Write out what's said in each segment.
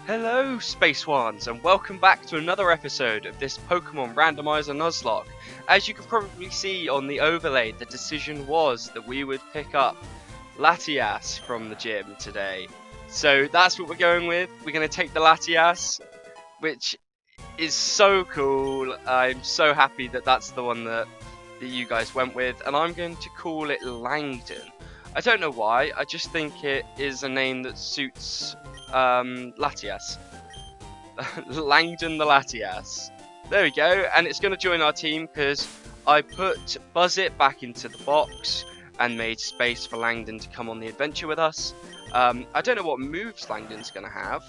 Hello Space Ones, and welcome back to another episode of this Pokemon Randomizer Nuzlocke. As you can probably see on the overlay, the decision was that we would pick up Latias from the gym today. So that's what we're going with. We're going to take the Latias, which is so cool. I'm so happy that that's the one that you guys went with, and I'm going to call it Langdon. I don't know why, I just think it is a name that suits Latias. Langdon the Latias. There we go, and it's going to join our team because I put Buzzit back into the box and made space for Langdon to come on the adventure with us. I don't know what moves Langdon's going to have,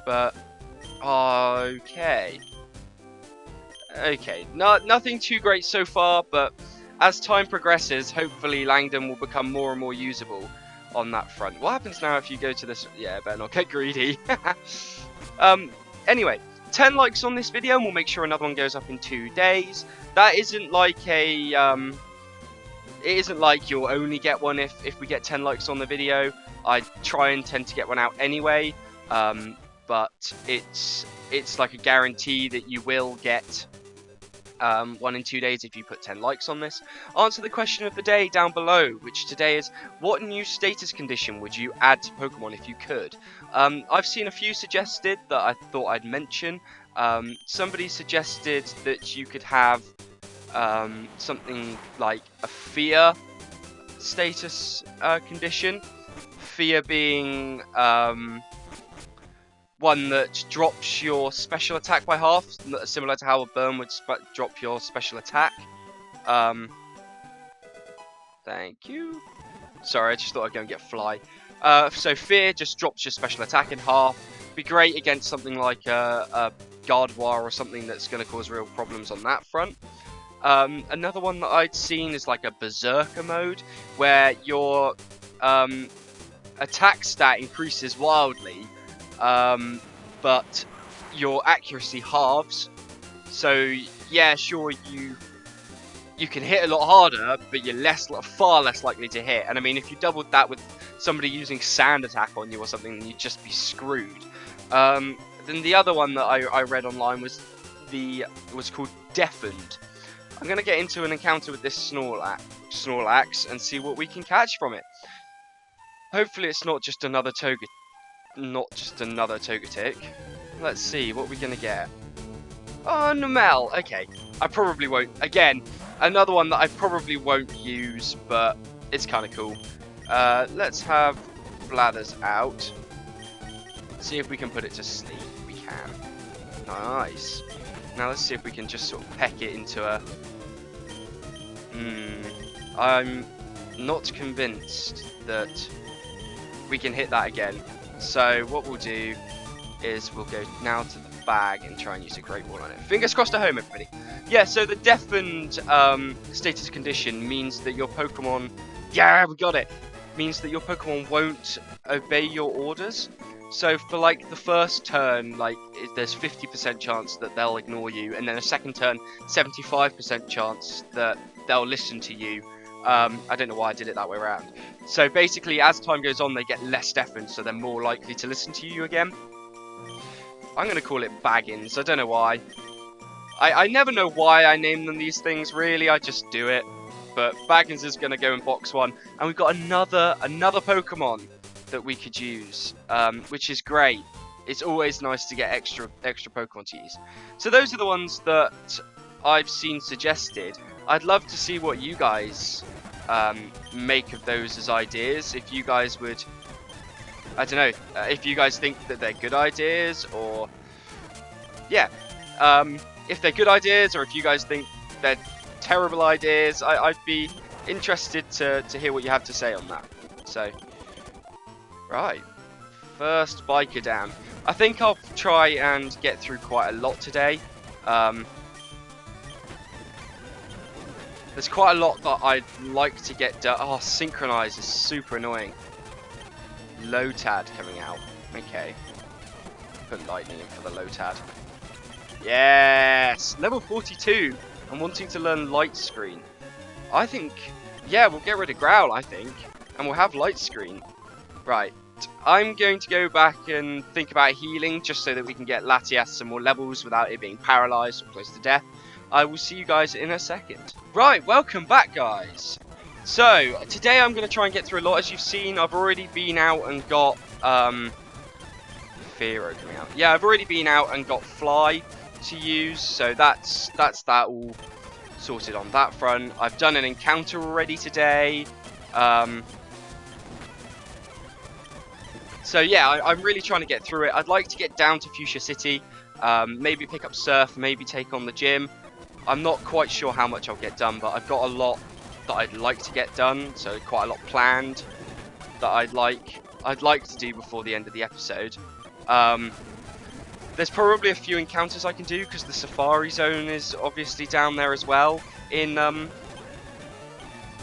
but okay. Nothing too great so far, but as time progresses, hopefully Langdon will become more and more usable on that front. What happens now if you go to this? Yeah, better not get greedy. Anyway, 10 likes on this video and we'll make sure another one goes up in 2 days. That isn't like a it isn't like you'll only get one if we get 10 likes on the video. I try and tend to get one out anyway, but it's like a guarantee that you will get one in 2 days if you put 10 likes on this. Answer the question of the day down below, which today is, what new status condition would you add to Pokemon if you could? I've seen a few suggested that I thought I'd mention. Somebody suggested that you could have something like a fear status condition. Fear being one that drops your special attack by half, similar to how a burn would drop your special attack. Thank you. Sorry, I just thought I'd go and get Fly. So Fear just drops your special attack in half. Be great against something like a Gardevoir or something that's going to cause real problems on that front. Another one that I'd seen is like a Berserker mode, where your attack stat increases wildly, but your accuracy halves. So yeah, sure, you can hit a lot harder, but you're far less likely to hit. And I mean, if you doubled that with somebody using Sand Attack on you or something, then you'd just be screwed. Then the other one that I read online was called Deafened. I'm gonna get into an encounter with this Snorlax and see what we can catch from it. Hopefully, it's not just another Togetic. Let's see what we're gonna get. Oh, Numel. Okay, I probably won't. Again, another one that I probably won't use, but it's kind of cool. Let's have Blathers out. See if we can put it to sleep. We can. Nice. Now let's see if we can just sort of peck it into a. I'm not convinced that we can hit that again. So what we'll do is we'll go now to the bag and try and use a Great Ball on it. Fingers crossed at home, everybody. Yeah, so the deafened status condition means that your Pokemon... Yeah, we got it! Means that your Pokemon won't obey your orders. So for like the first turn, like there's 50% chance that they'll ignore you, and then a second turn, 75% chance that they'll listen to you. I don't know why I did it that way around. So basically, as time goes on, they get less deafened, so they're more likely to listen to you again. I'm going to call it Baggins. I don't know why. I never know why I name them these things, really. I just do it. But Baggins is going to go in box 1. And we've got another Pokemon that we could use, which is great. It's always nice to get extra Pokemon to use. So those are the ones that I've seen suggested. I'd love to see what you guys make of those as ideas. If you guys would, I don't know, if you guys think that they're good ideas, or yeah, if they're good ideas, or if you guys think they're terrible ideas, I'd be interested to hear what you have to say on that. So, right, first Biker Dam. I think I'll try and get through quite a lot today. There's quite a lot that I'd like to get done. Oh, Synchronize is super annoying. Lotad coming out. Okay. Put Lightning in for the Lotad. Yes! Level 42. I'm wanting to learn Light Screen. I think, yeah, we'll get rid of Growl, I think. And we'll have Light Screen. Right. I'm going to go back and think about healing just so that we can get Latias some more levels without it being paralyzed or close to death. I will see you guys in a second. Right, welcome back, guys. So, today I'm going to try and get through a lot. As you've seen, I've already been out and got, Firo coming out. Yeah, I've already been out and got Fly to use, so that's that all sorted on that front. I've done an encounter already today. So yeah, I'm really trying to get through it. I'd like to get down to Fuchsia City, maybe pick up Surf, maybe take on the gym. I'm not quite sure how much I'll get done, but I've got a lot that I'd like to get done, so quite a lot planned that I'd like to do before the end of the episode. There's probably a few encounters I can do because the Safari Zone is obviously down there as well in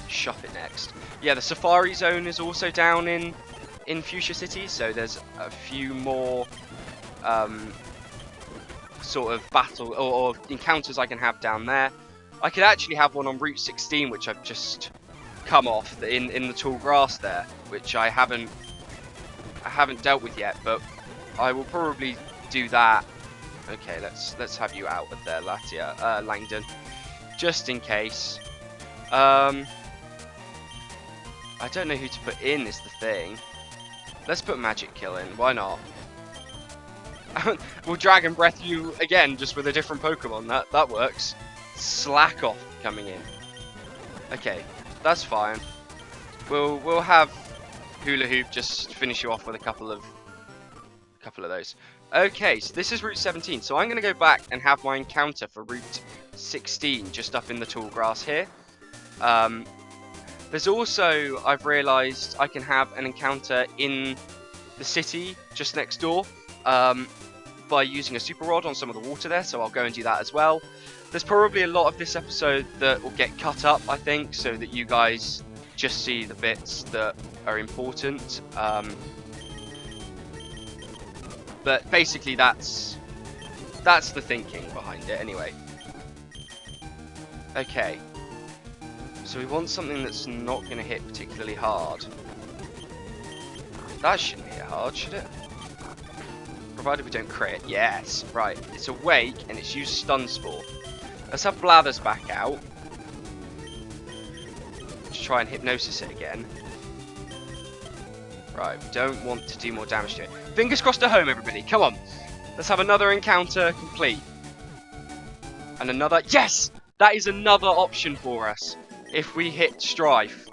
Shop it next. Yeah, the Safari Zone is also down in Fuchsia City, so there's a few more sort of battle or encounters I can have down there. I could actually have one on Route 16, which I've just come off in the tall grass there, which I haven't dealt with yet, but I will probably do that. Okay, let's have you out of there, Langdon, just in case. I don't know who to put in is the thing. Let's put Magic Kill in, why not? We'll Dragon Breath you again, just with a different Pokemon. That works. Slack Off coming in. Okay, that's fine. We'll have Hula Hoop just finish you off with a couple of those. Okay, so this is Route 17. So I'm going to go back and have my encounter for Route 16 just up in the tall grass here. There's also, I've realised, I can have an encounter in the city just next door by using a Super Rod on some of the water there, so I'll go and do that as well. There's probably a lot of this episode that will get cut up, I think, so that you guys just see the bits that are important. But basically that's the thinking behind it anyway. Okay. So we want something that's not going to hit particularly hard. That shouldn't hit hard, should it? Provided we don't crit. Yes. Right. It's awake and it's used Stun Spore. Let's have Blathers back out. Let's try and Hypnosis it again. Right. We don't want to do more damage to it. Fingers crossed to home, everybody. Come on. Let's have another encounter complete. And another. Yes! That is another option for us. If we hit Strife.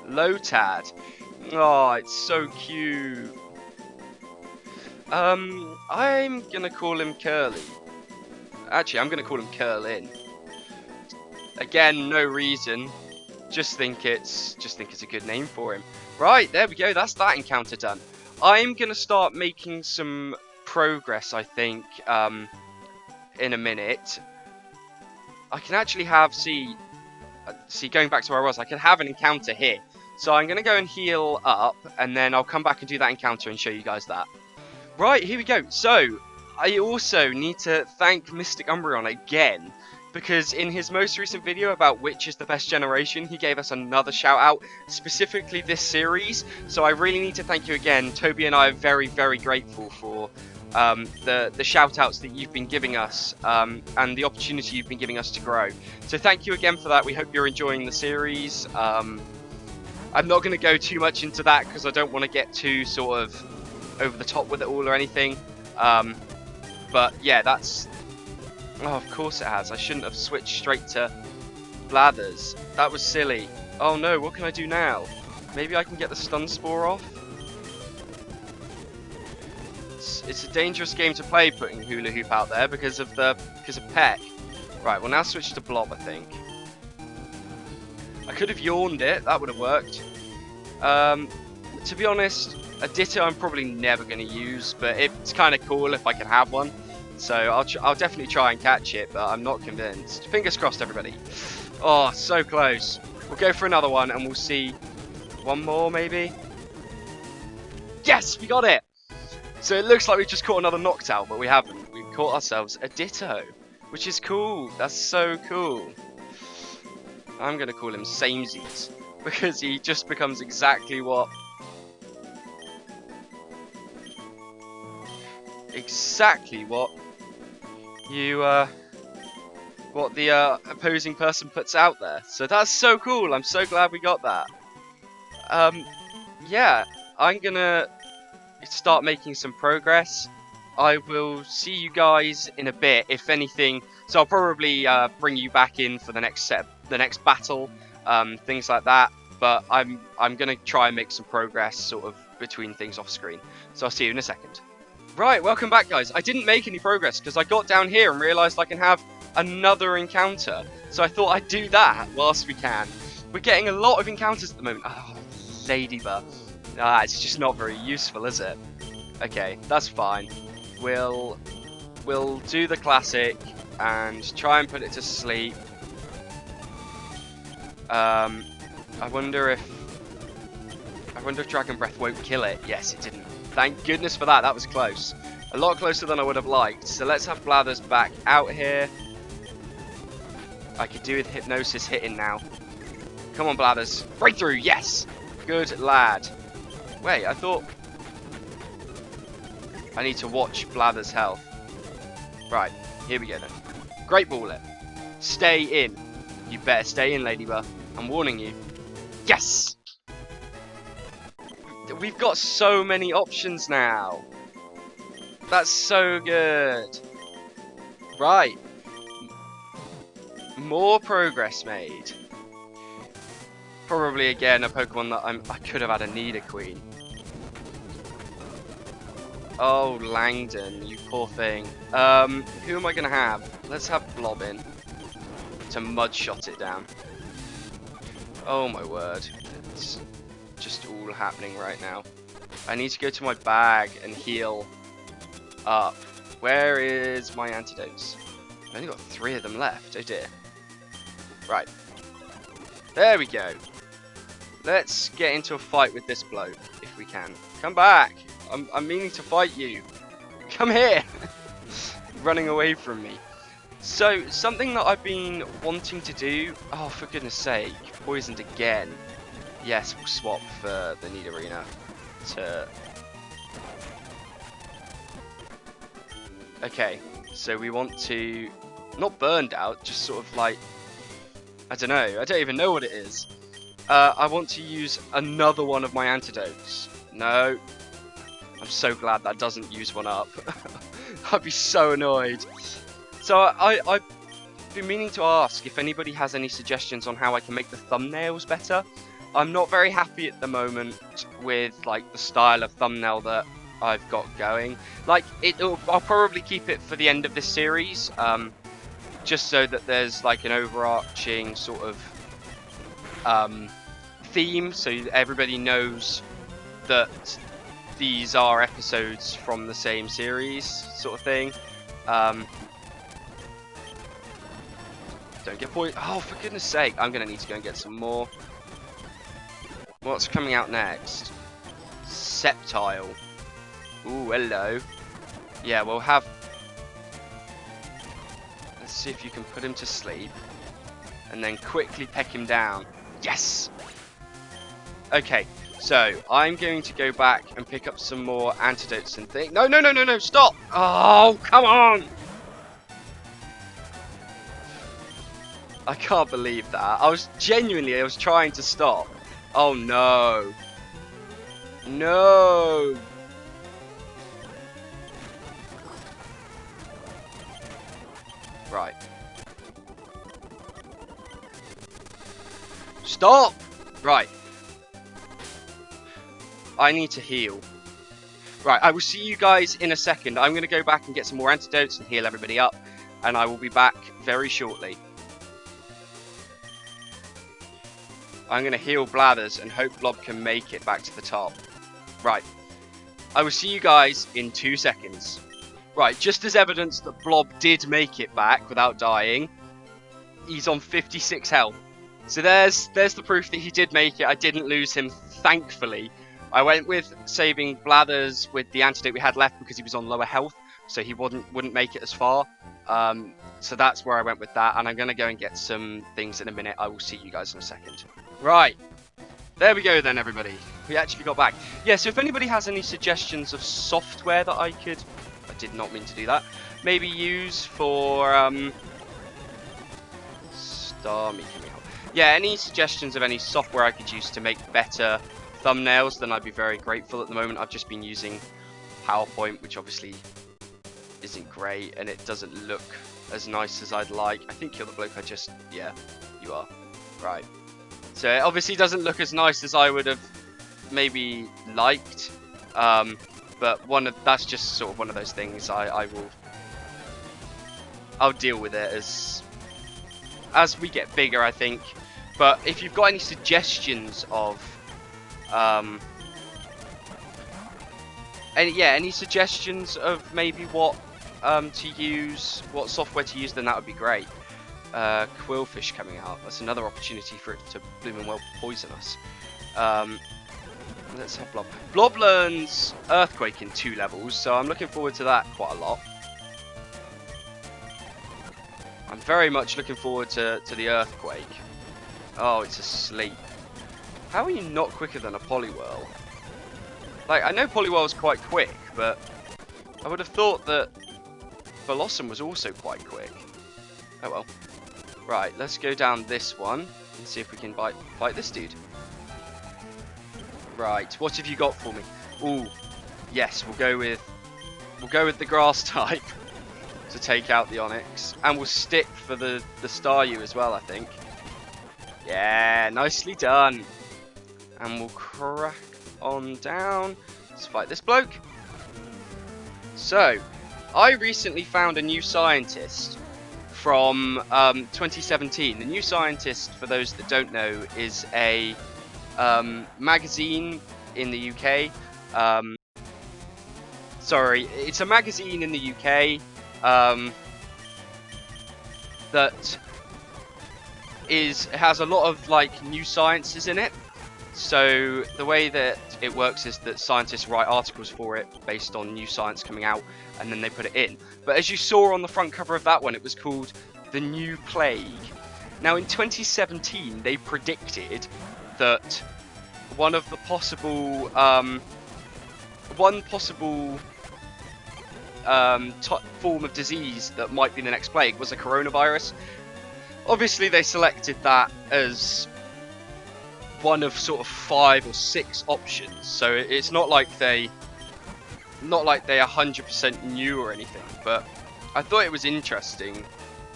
Lotad. Oh, it's so cute. I'm gonna call him Curly. Actually, I'm gonna call him Curlin. Again, no reason. Just think it's a good name for him. Right, there we go. That's that encounter done. I'm gonna start making some progress, I think, in a minute. I can actually have see, going back to where I was, I can have an encounter here. So I'm going to go and heal up, and then I'll come back and do that encounter and show you guys that. Right, here we go. So, I also need to thank MysticUmbreon again, because in his most recent video about which is the best generation, he gave us another shout out, specifically this series. So I really need to thank you again. Toby and I are very, very grateful for the shout outs that you've been giving us and the opportunity you've been giving us to grow. So thank you again for that. We hope you're enjoying the series. I'm not going to go too much into that because I don't want to get too sort of over the top with it all or anything. But yeah, that's... Oh, of course it has. I shouldn't have switched straight to Blathers. That was silly. Oh no, what can I do now? Maybe I can get the Stun Spore off? It's a dangerous game to play, putting Hula Hoop out there because of Peck. Right, we'll now switch to Blob, I think. I could have yawned it, that would have worked. To be honest, a Ditto I'm probably never going to use, but it's kind of cool if I can have one. So I'll definitely try and catch it, but I'm not convinced. Fingers crossed, everybody. Oh, so close. We'll go for another one and we'll see. One more, maybe? Yes, we got it! So it looks like we've just caught another Noctowl, but we haven't. We've caught ourselves a Ditto, which is cool. That's so cool. I'm going to call him Samesies, because he just becomes exactly what exactly what you what the opposing person puts out there. So that's so cool. I'm so glad we got that. Yeah, I'm gonna start making some progress. I will see you guys in a bit, if anything. So I'll probably bring you back in for the next battle, things like that. But I'm gonna try and make some progress, sort of between things off screen. So I'll see you in a second. Right, welcome back, guys. I didn't make any progress because I got down here and realised I can have another encounter. So I thought I'd do that whilst we can. We're getting a lot of encounters at the moment. Oh, ladybug. Ah, it's just not very useful, is it? Okay, that's fine. We'll do the classic and try and put it to sleep. I wonder if Dragon Breath won't kill it. Yes, it didn't. Thank goodness for that. That was close. A lot closer than I would have liked. So let's have Blathers back out here. I could do with Hypnosis hitting now. Come on, Blathers. Breakthrough, yes! Good lad. Wait, I thought I need to watch Blathers' health. Right, here we go then. Great Ball it. Stay in. You better stay in, Ladybug. I'm warning you. Yes! We've got so many options now. That's so good. Right. More progress made. Probably again a Pokemon that I could have had a Nidoqueen. Oh, Langdon, you poor thing. Who am I gonna have? Let's have Blobbin to Mudshot it down. Oh my word. It's just all happening right now. I need to go to my bag and heal up. Where is my antidotes? I've only got 3 of them left. Oh dear. Right. There we go. Let's get into a fight with this bloke, if we can. Come back! I'm meaning to fight you. Come here! Running away from me. So, something that I've been wanting to do... Oh, for goodness sake. Poisoned again. Yes, we'll swap for the Nidorina to... Okay, so we want to... Not burned out, just sort of like... I don't know. I don't even know what it is. I want to use another one of my antidotes. No. I'm so glad that doesn't use one up. I'd be so annoyed. So I've been meaning to ask if anybody has any suggestions on how I can make the thumbnails better. I'm not very happy at the moment with like the style of thumbnail that I've got going. Like I'll probably keep it for the end of this series, just so that there's like an overarching sort of theme, so everybody knows that these are episodes from the same series, sort of thing. Don't get poisoned. Oh, for goodness sake, I'm gonna need to go and get some more. What's coming out next? Sceptile. Ooh, hello. Yeah, we'll have... Let's see if you can put him to sleep. And then quickly peck him down. Yes! Okay, so I'm going to go back and pick up some more antidotes and things. No, no, no, no, no, stop! Oh, come on! I can't believe that. I was trying to stop. Oh no. No. Right. Stop! Right. I need to heal. Right, I will see you guys in a second. I'm going to go back and get some more antidotes and heal everybody up. And I will be back very shortly. I'm going to heal Blathers and hope Blob can make it back to the top. Right. I will see you guys in 2 seconds. Right, just as evidence that Blob did make it back without dying, he's on 56 health. So there's the proof that he did make it. I didn't lose him, thankfully. I went with saving Blathers with the antidote we had left because he was on lower health, so he wouldn't make it as far. So that's where I went with that, and I'm going to go and get some things in a minute. I will see you guys in a second. Right, there we go then, everybody. We actually got back. Yeah, so if anybody has any suggestions of software that I could did not mean to do that. Maybe use for Starmie coming out. Yeah, any suggestions of any software I could use to make better thumbnails, then I'd be very grateful. At the moment, I've just been using PowerPoint, which obviously isn't great, and it doesn't look as nice as I'd like. I think you're the bloke yeah, you are. Right. So it obviously doesn't look as nice as I would have maybe liked, but that's just sort of one of those things. I'll deal with it as we get bigger, I think. But if you've got any suggestions of any suggestions of maybe what software to use, then that would be great. Quillfish coming out. That's another opportunity for it to bloom and well poison us. Let's have Blob. Blob learns Earthquake in 2 levels, so I'm looking forward to that quite a lot. I'm very much looking forward to the Earthquake. Oh, it's asleep. How are you not quicker than a Poliwhirl? Like, I know Poliwhirl's quite quick, but I would have thought that Blossom was also quite quick. Oh well. Right, let's go down this one and see if we can fight this dude. Right, what have you got for me? Ooh, yes, we'll go with the grass type to take out the Onyx, and we'll stick for the Staryu as well, I think. Yeah, nicely done. And we'll crack on down. Let's fight this bloke. So, I recently found a new scientist from 2017. The New Scientist, for those that don't know, is a magazine in the UK. Sorry, it's a magazine in the UK that has a lot of like new sciences in it. So the way that it works is that scientists write articles for it based on new science coming out, and then they put it in. But as you saw on the front cover of that one, it was called The New Plague. Now in 2017, they predicted that one possible form of disease that might be the next plague was a coronavirus. Obviously, they selected that as one of sort of 5 or 6 options, so it's not like they 100% knew or anything. But I thought it was interesting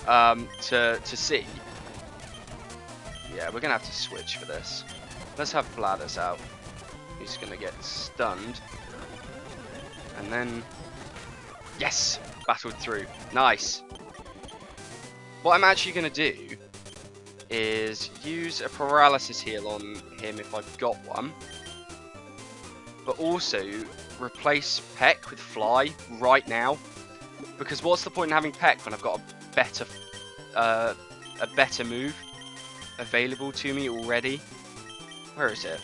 to see. Yeah, we're gonna have to switch for this. Let's have Blathers out. He's gonna get stunned, and then yes, battled through. Nice. What I'm actually gonna do is use a paralysis heal on him if I've got one, but also replace Peck with Fly right now, because what's the point in having Peck when I've got a better move available to me already? Where is it?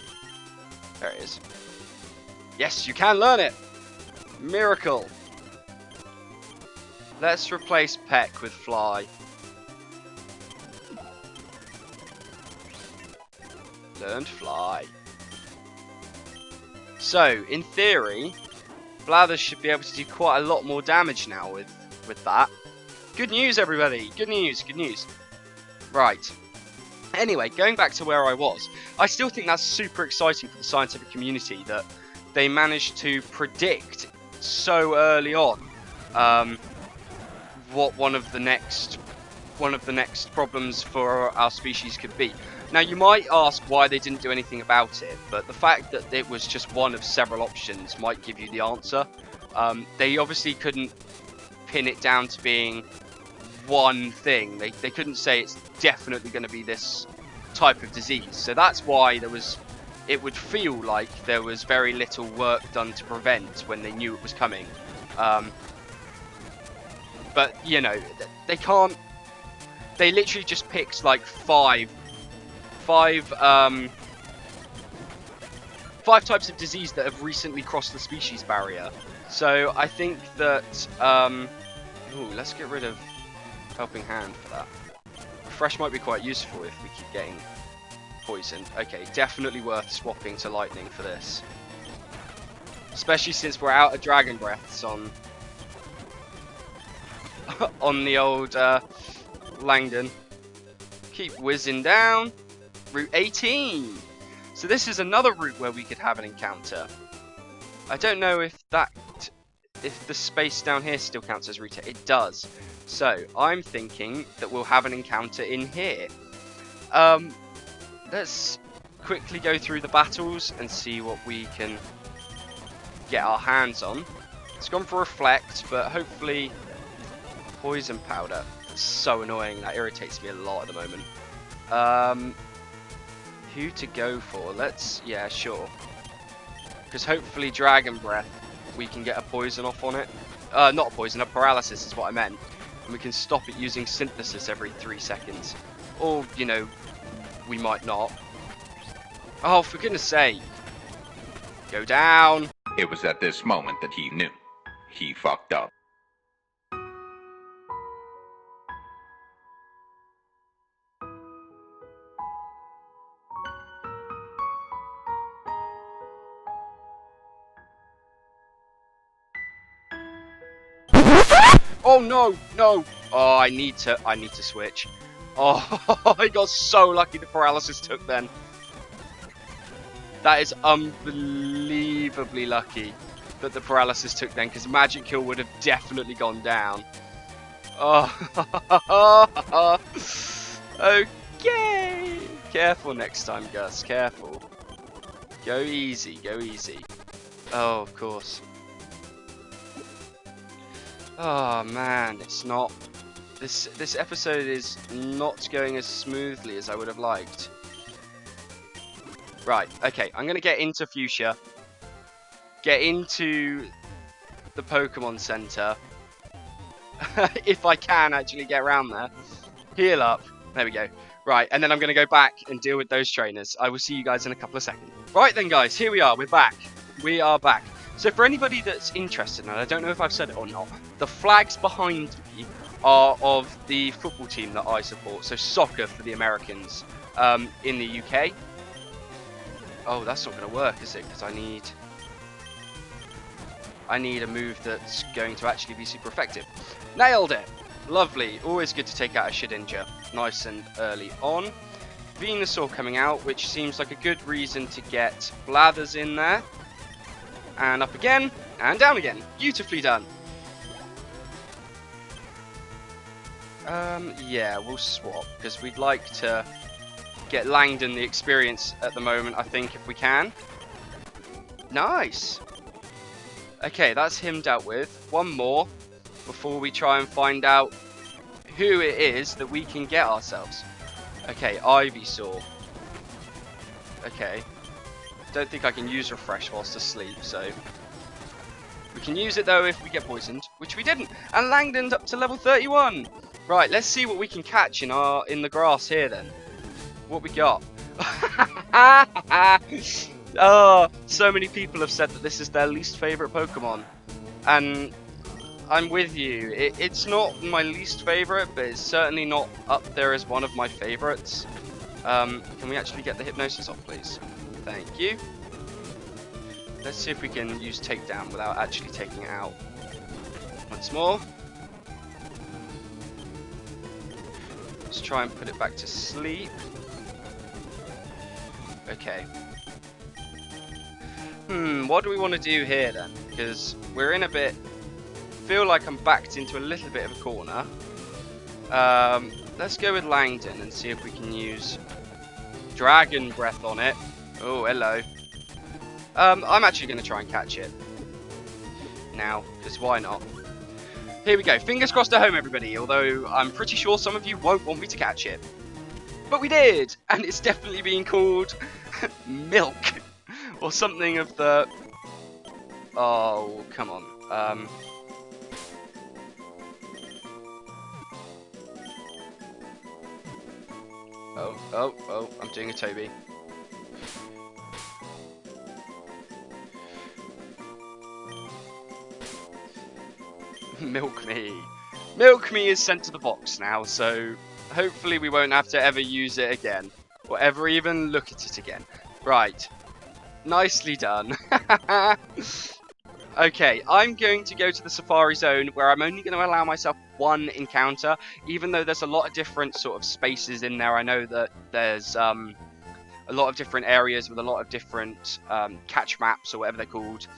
There it is. Yes, you can learn it! Miracle! Let's replace Peck with Fly. Learned Fly. So, in theory, Blathers should be able to do quite a lot more damage now with that. Good news, everybody! Good news, good news. Right. Anyway, going back to where I was, I still think that's super exciting for the scientific community that they managed to predict so early on what one of the next problems for our species could be. Now, you might ask why they didn't do anything about it, but the fact that it was just one of several options might give you the answer. They obviously couldn't pin it down to being one thing. They couldn't say it's definitely going to be this type of disease. So that's why it would feel like there was very little work done to prevent when they knew it was coming. But, you know, they can't... They literally just picked like five types of disease that have recently crossed the species barrier. So I think that ooh, let's get rid of Helping Hand for that. Refresh might be quite useful if we keep getting poisoned. Okay, definitely worth swapping to Lightning for this, especially since we're out of Dragon Breaths on on the old Langdon. Keep whizzing down. Route 18. So this is another route where we could have an encounter. I don't know if the space down here still counts as route 8. It does. So I'm thinking that we'll have an encounter in here. Let's quickly go through the battles and see what we can get our hands on. It's gone for Reflect, but hopefully Poison Powder. That's so annoying. That irritates me a lot at the moment. Who to go for? Yeah, sure. Because hopefully Dragon Breath, we can get a poison off on it. Not a poison, a paralysis is what I meant. And we can stop it using Synthesis every 3 seconds. Or, you know, we might not. Oh, for goodness sake. Go down. It was at this moment that he knew. He fucked up. Oh no, no! Oh, I need to switch. Oh, I got so lucky the paralysis took then. That is unbelievably lucky that the paralysis took then, because Magic Kill would have definitely gone down. Oh, okay. Careful next time, Gus. Careful. Go easy. Go easy. Oh, of course. Oh man, it's not. This episode is not going as smoothly as I would have liked. Right, okay, I'm gonna get into Fuchsia. Get into the Pokemon Center. If I can actually get around there. Heal up. There we go. Right, and then I'm gonna go back and deal with those trainers. I will see you guys in a couple of seconds. Right then guys, here we are, we're back. We are back. So for anybody that's interested, and I don't know if I've said it or not, the flags behind me are of the football team that I support. So soccer for the Americans in the UK. Oh, that's not going to work, is it? Because I need a move that's going to actually be super effective. Nailed it! Lovely. Always good to take out a Shedinja nice and early on. Venusaur coming out, which seems like a good reason to get Blathers in there. And up again, and down again. Beautifully done. Yeah, we'll swap, because we'd like to get Langdon the experience at the moment, I think, if we can. Nice. Okay, that's him dealt with. One more before we try and find out who it is that we can get ourselves. Okay, Ivysaur. Okay. Don't think I can use Refresh whilst asleep, so... We can use it, though, if we get poisoned, which we didn't. And Langdon's up to level 31. Right, let's see what we can catch in the grass here, then. What we got? Oh, so many people have said that this is their least favourite Pokemon. And I'm with you. It's not my least favourite, but it's certainly not up there as one of my favourites. Can we actually get the Hypnosis off, please? Thank you. Let's see if we can use Takedown without actually taking it out. Once more. Let's try and put it back to sleep. Okay. What do we want to do here then? Because we're in a bit... feel like I'm backed into a little bit of a corner. Let's go with Langdon and see if we can use Dragon Breath on it. Oh, hello. I'm actually going to try and catch it. Now, because why not? Here we go. Fingers crossed at home, everybody. Although, I'm pretty sure some of you won't want me to catch it. But we did! And it's definitely being called... Milk. Or something of the... Oh, come on. Oh, I'm doing a Toby. Milk Me. Milk Me is sent to the box now, so hopefully we won't have to ever use it again. Or ever even look at it again. Right. Nicely done. Okay, I'm going to go to the Safari Zone where I'm only going to allow myself one encounter, even though there's a lot of different sort of spaces in there. I know that there's a lot of different areas with a lot of different catch maps or whatever they're called,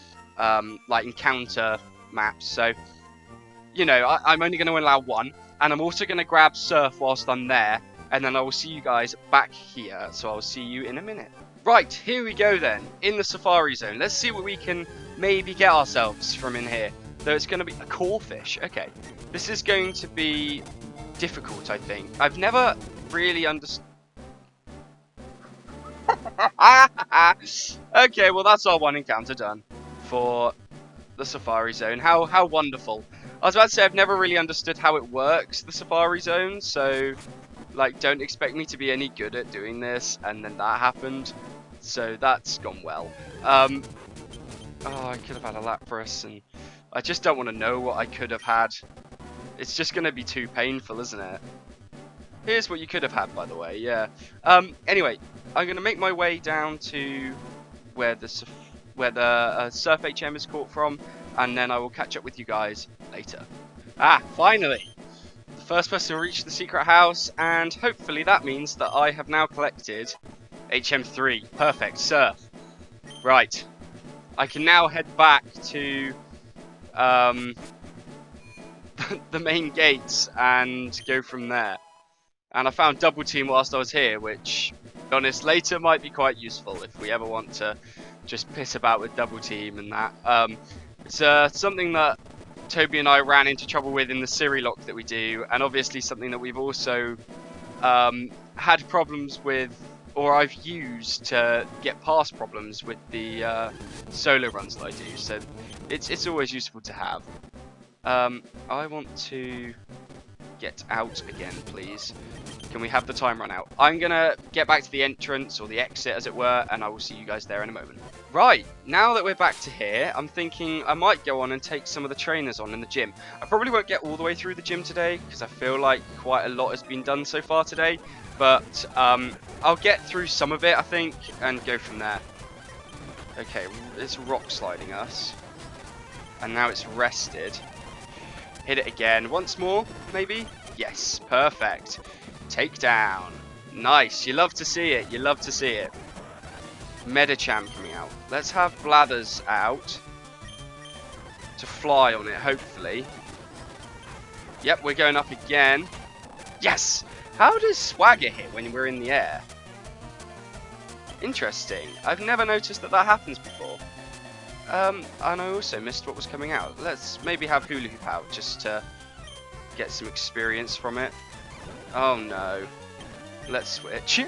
like encounter maps. So, you know, I'm only going to allow one, and I'm also going to grab Surf whilst I'm there, and then I will see you guys back here. So I'll see you in a minute. Right, here we go then, in the Safari Zone. Let's see what we can maybe get ourselves from in here. Though it's going to be a crawfish. Okay, this is going to be difficult, I think. I've never really understood. Okay, well that's our one encounter done for the Safari Zone. How wonderful. I was about to say I've never really understood how it works, the Safari Zone, so like don't expect me to be any good at doing this, and then that happened. So that's gone well. Oh, I could have had a Lapras, and I just don't want to know what I could have had. It's just going to be too painful, isn't it? Here's what you could have had, by the way, yeah. Anyway, I'm going to make my way down to where the Surf HM is caught from, and then I will catch up with you guys later. Ah, finally! The first person to reach the secret house, and hopefully that means that I have now collected HM3. Perfect, Surf. Right. I can now head back to the main gates and go from there. And I found Double Team whilst I was here, which, to be honest, later might be quite useful if we ever want to just piss about with Double Team and that. It's something that Toby and I ran into trouble with in the Siri lock that we do, and obviously something that we've also had problems with, or I've used to get past problems with the solo runs that I do. So it's always useful to have. I want to get out again, please. Can we have the time run out? I'm gonna get back to the entrance, or the exit as it were, and I will see you guys there in a moment. Right, now that we're back to here, I'm thinking I might go on and take some of the trainers on in the gym. I probably won't get all the way through the gym today, because I feel like quite a lot has been done so far today, but I'll get through some of it, I think, and go from there. Okay, it's rock sliding us, and now it's rested. Hit it again, once more, maybe? Yes, perfect. Takedown. Nice, you love to see it, you love to see it. Medicham coming out. Let's have Blathers out to fly on it, hopefully. Yep, we're going up again. Yes! How does Swagger hit when we're in the air? Interesting. I've never noticed that that happens before. And I also missed what was coming out. Let's maybe have Hula Hoop out just to get some experience from it. Oh no. Let's switch.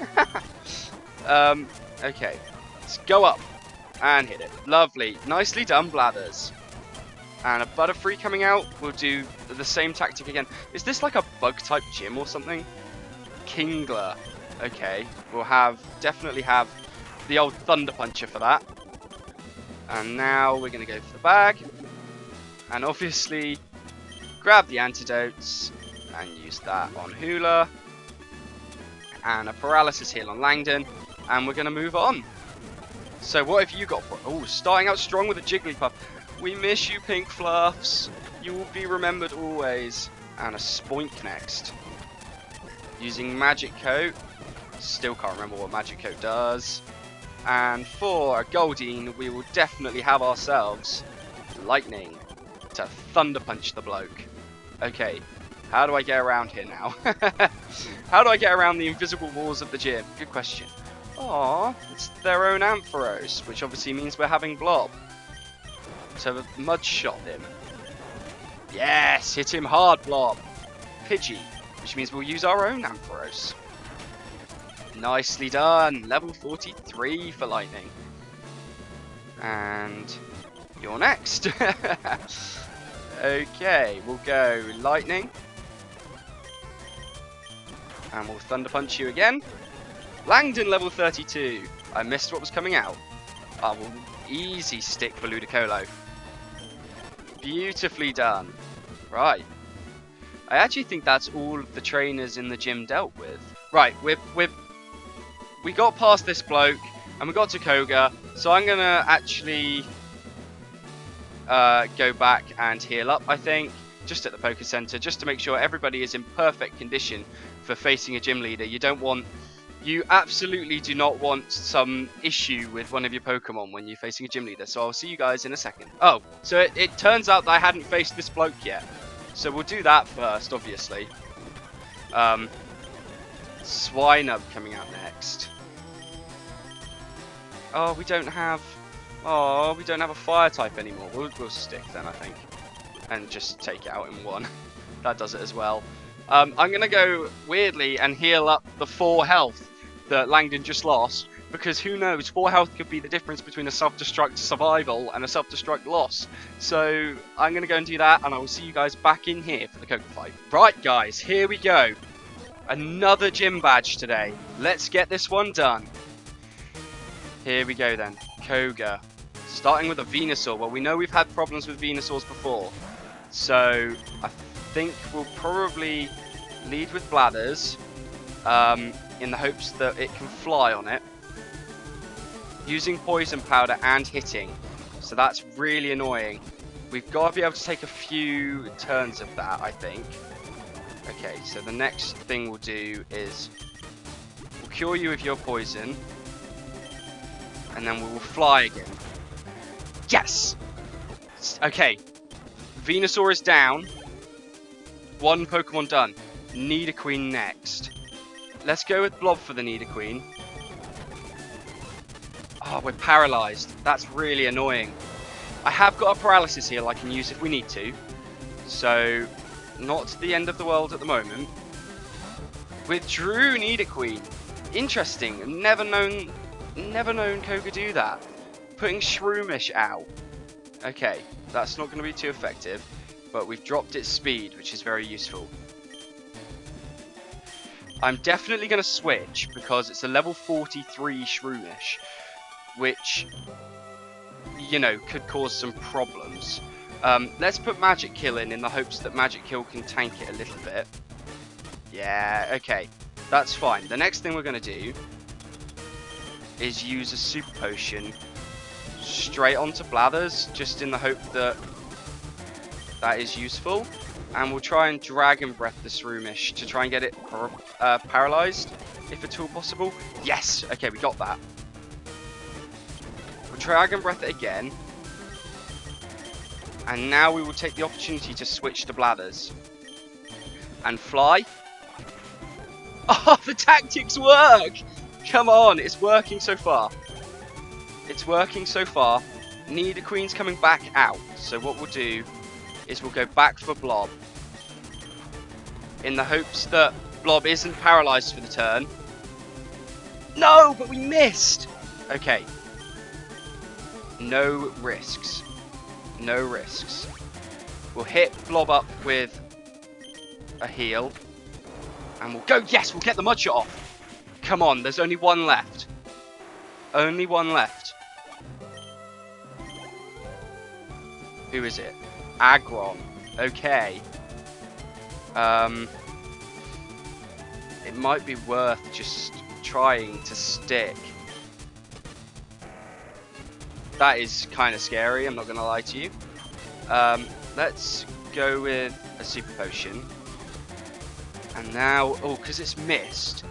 Okay. Let's go up and hit it. Lovely. Nicely done, Blathers. And a Butterfree coming out. We'll do the same tactic again. Is this like a bug type gym or something? Kingler. Okay. We'll definitely have the old Thunder Puncher for that. And now we're going to go for the bag. And obviously grab the antidotes and use that on Hula. And a paralysis heal on Langdon. And we're going to move on. So what have you got for... Oh, starting out strong with a Jigglypuff. We miss you, Pink Fluffs. You will be remembered always. And a Spoink next. Using Magic Coat. Still can't remember what Magic Coat does. And for a Goldeen, we will definitely have ourselves Lightning to Thunder Punch the bloke. Okay, how do I get around here now? How do I get around the invisible walls of the gym? Good question. Aww, it's their own Ampharos, which obviously means we're having Blob. So Mud Shot him. Yes, hit him hard, Blob. Pidgey, which means we'll use our own Ampharos. Nicely done. Level 43 for Lightning. And you're next. Okay, we'll go Lightning. And we'll Thunder Punch you again. Langdon level 32. I missed what was coming out. I will easy stick for Ludicolo. Beautifully done. Right. I actually think that's all of the trainers in the gym dealt with. Right, we got past this bloke and we got to Koga, so I'm gonna actually go back and heal up, I think, just at the Poké Center, just to make sure everybody is in perfect condition for facing a gym leader. You absolutely do not want some issue with one of your Pokemon when you're facing a gym leader. So I'll see you guys in a second. Oh, so it turns out that I hadn't faced this bloke yet. So we'll do that first, obviously. Swinub coming out next. Oh, we don't have a fire type anymore. We'll stick then, I think, and just take it out in one. That does it as well. I'm gonna go weirdly and heal up the 4 health that Langdon just lost, because who knows, 4 health could be the difference between a self-destruct survival and a self-destruct loss. So I'm gonna go and do that, and I will see you guys back in here for the Koga fight. Right guys, here we go. Another gym badge today. Let's get this one done. Here we go then. Koga. Starting with a Venusaur. Well, we know we've had problems with Venusaurs before. So I think we'll probably lead with Bladders. In the hopes that it can fly on it. Using Poison Powder and hitting. So that's really annoying. We've got to be able to take a few turns of that, I think. Okay, so the next thing we'll do is we'll cure you with your poison. And then we will fly again. Yes! Okay. Venusaur is down. 1 Pokemon done. Nidoqueen next. Let's go with Blob for the Nidoqueen. Oh, we're paralyzed. That's really annoying. I have got a paralysis heal I can use if we need to. So, not the end of the world at the moment. Withdrew Nidoqueen. Interesting. Never known Koga do that. Putting Shroomish out. Okay, that's not going to be too effective. But we've dropped its speed, which is very useful. I'm definitely going to switch because it's a level 43 Shroomish, which, you know, could cause some problems. Let's put Magic Kill in the hopes that Magic Kill can tank it a little bit. Yeah, okay, that's fine. The next thing we're going to do is use a Super Potion straight onto Blathers, just in the hope that that is useful. And we'll try and Dragon Breath the Shroomish to try and get it paralyzed, if at all possible. Yes! Okay, we got that. We'll Dragon Breath it again. And now we will take the opportunity to switch to Blathers. And fly. Oh, the tactics work! Come on, it's working so far. It's working so far. Nidoqueen's coming back out. So what we'll do is we'll go back for Blob. In the hopes that Blob isn't paralyzed for the turn. No, but we missed! Okay. No risks. No risks. We'll hit Blob up with a heal. And we'll go. Yes, we'll get the Mud Shot off. Come on, there's only 1 left. Only 1 left. Who is it? Aggron. Okay. It might be worth just trying to stick. That is kind of scary, I'm not going to lie to you. Let's go with a Super Potion. And now, oh, because it's missed,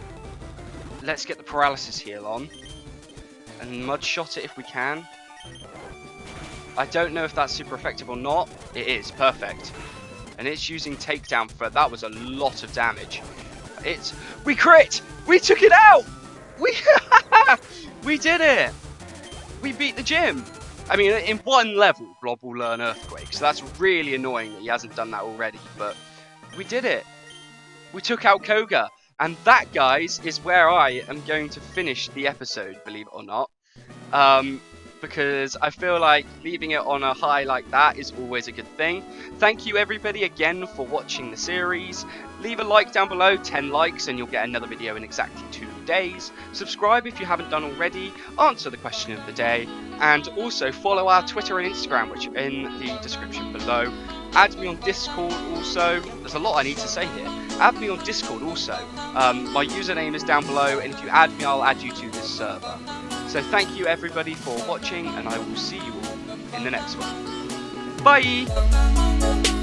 let's get the Paralysis Heal on. And Mud Shot it if we can. I don't know if that's super effective or not. It is, perfect. And it's using Takedown for, that was a lot of damage. We crit! We took it out! We did it! We beat the gym! I mean, in 1 level, Blob will learn Earthquake, so that's really annoying that he hasn't done that already, but we did it. We took out Koga, and that, guys, is where I am going to finish the episode, believe it or not. Because I feel like leaving it on a high like that is always a good thing. Thank you everybody again for watching the series. Leave a like down below, 10 likes and you'll get another video in exactly 2 days. Subscribe if you haven't done already, answer the question of the day, and also follow our Twitter and Instagram, which are in the description below. Add me on Discord also. There's a lot I need to say here. Add me on Discord also. My username is down below, and if you add me, I'll add you to this server. So thank you everybody for watching, and I will see you all in the next one. Bye!